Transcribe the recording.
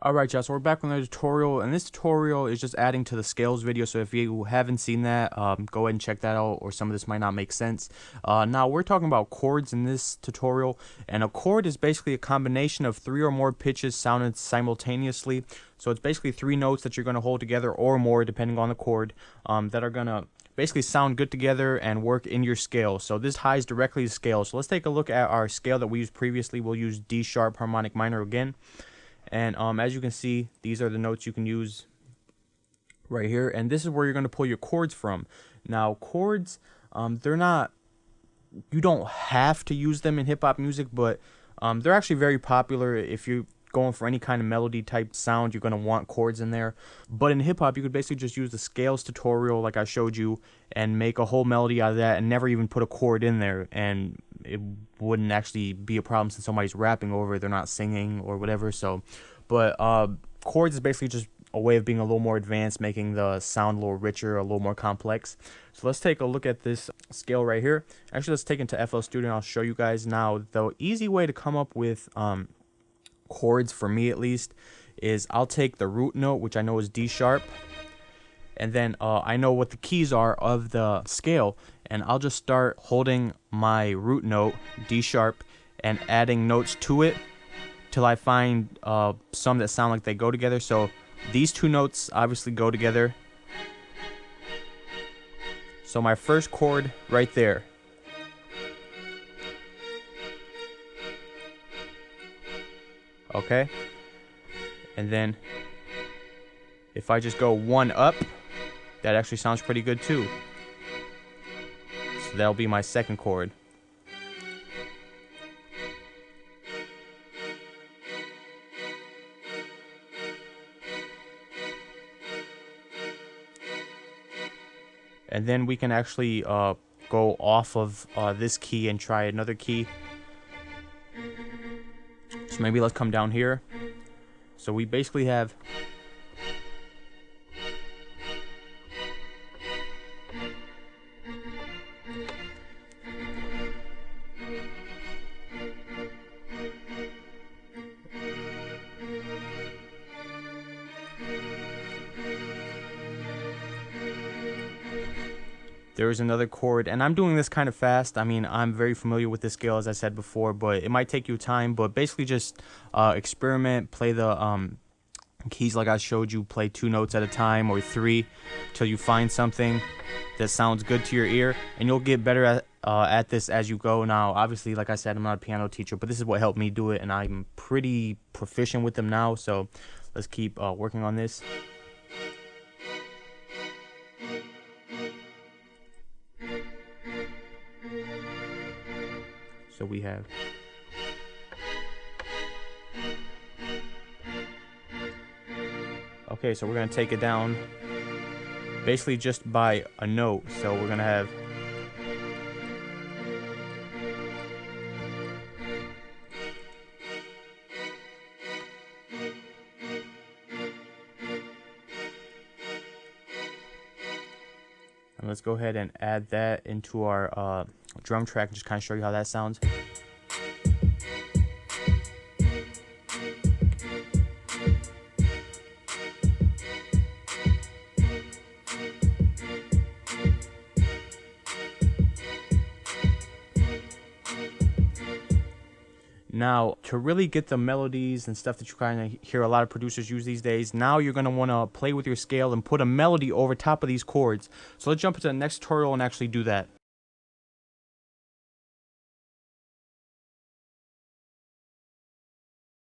Alright y'all, so we're back with another tutorial, and this tutorial is just adding to the scales video, so if you haven't seen that, go ahead and check that out, or some of this might not make sense. Now we're talking about chords in this tutorial, and a chord is basically a combination of 3 or more pitches sounded simultaneously. So it's basically 3 notes that you're going to hold together, or more depending on the chord, that are going to basically sound good together and work in your scale. So this ties directly to scale. So let's take a look at our scale that we used previously. We'll use D sharp harmonic minor again. And as you can see, these are the notes you can use right here. And this is where you're going to pull your chords from. Now, chords, they're not, you don't have to use them in hip-hop music, but they're actually very popular. If you're going for any kind of melody type sound, you're going to want chords in there. But in hip-hop, you could basically just use the scales tutorial like I showed you and make a whole melody out of that and never even put a chord in there. And it wouldn't actually be a problem since somebody's rapping over it, they're not singing or whatever. So, but chords is basically just a way of being a little more advanced, making the sound a little richer, a little more complex. So let's take a look at this scale right here. Actually, let's take it to FL Studio and I'll show you guys. Now, the easy way to come up with chords, for me at least, is I'll take the root note, which I know is D sharp, and then I know what the keys are of the scale, and I'll just start holding my root note, D sharp, and adding notes to it till I find some that sound like they go together. So these 2 notes obviously go together. So my first chord right there. Okay? And then if I just go 1 up, that actually sounds pretty good too. So that'll be my second chord. And then we can actually go off of this key and try another key. So maybe let's come down here. So we basically have there's another chord, and I'm doing this kind of fast. I mean, I'm very familiar with this scale, as I said before, but it might take you time. But basically just experiment, play the keys like I showed you, play 2 notes at a time or 3 till you find something that sounds good to your ear, and you'll get better at this as you go. Now, obviously, like I said, I'm not a piano teacher, but this is what helped me do it, and I'm pretty proficient with them now, so let's keep working on this. So we have okay, so we're going to take it down basically just by a note. So we're going to have and let's go ahead and add that into our drum track and just kind of show you how that sounds. Now, to really get the melodies and stuff that you kind of hear a lot of producers use these days, now you're going to want to play with your scale and put a melody over top of these chords. So let's jump into the next tutorial and actually do that.